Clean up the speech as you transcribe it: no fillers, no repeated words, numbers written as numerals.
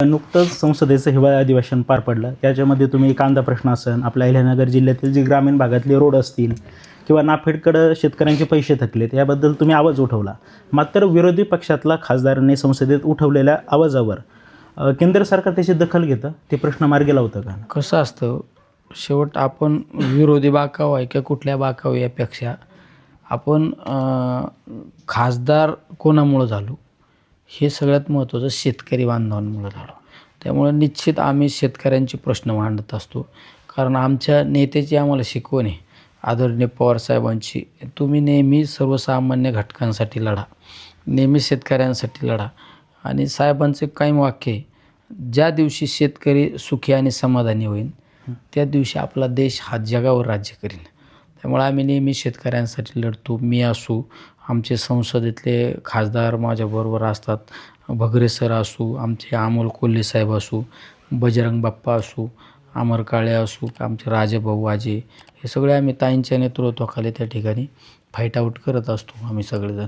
नुकतंच संसदेचं हिवाळी अधिवेशन पार पडलं. याच्यामध्ये तुम्ही कांदा प्रश्न असेल, आपल्या अहिल्यानगर जिल्ह्यातील जी ग्रामीण भागातले रोड असतील किंवा नाफेडकडं शेतकऱ्यांचे पैसे थकलेत याबद्दल तुम्ही आवाज उठवला. मात्र विरोधी पक्षातला खासदारांनी संसदेत उठवलेल्या आवाजावर केंद्र सरकार त्याची दखल घेतं, ते प्रश्न मार्गी लावतं का? कसं असतं, शेवट आपण विरोधी बाकाव आहे किंवा कुठल्या बाकाव यापेक्षा आपण खासदार कोणामुळं झालो हे सगळ्यात महत्त्वाचं शेतकरी बांधवांमुळं झालो. त्यामुळे निश्चित आम्ही शेतकऱ्यांचे प्रश्न मांडत असतो. कारण आमच्या नेत्याची आम्हाला शिकवण आहे आदरणीय पवारसाहेबांची, तुम्ही नेहमी सर्वसामान्य घटकांसाठी लढा, नेहमी शेतकऱ्यांसाठी लढा. आणि साहेबांचं कायम वाक्य आहे, ज्या दिवशी शेतकरी सुखी आणि समाधानी होईल त्या दिवशी आपला देश हा जगावर राज्य करीन. त्यामुळे आम्ही नेहमी शेतकऱ्यांसाठी लढतो. मी असू, आमचे संसदेतले खासदार माझ्याबरोबर असतात, भगरे सर असू, आमचे अमोल कोल्हे साहेब असू, बजरंग बाप्पा असू, अमर काळे असू, आमचे राजेभाऊ वाजे, हे सगळे आम्ही ताईंच्या नेतृत्वाखाली त्या ठिकाणी फाईट आऊट करत असतो आम्ही सगळेजण.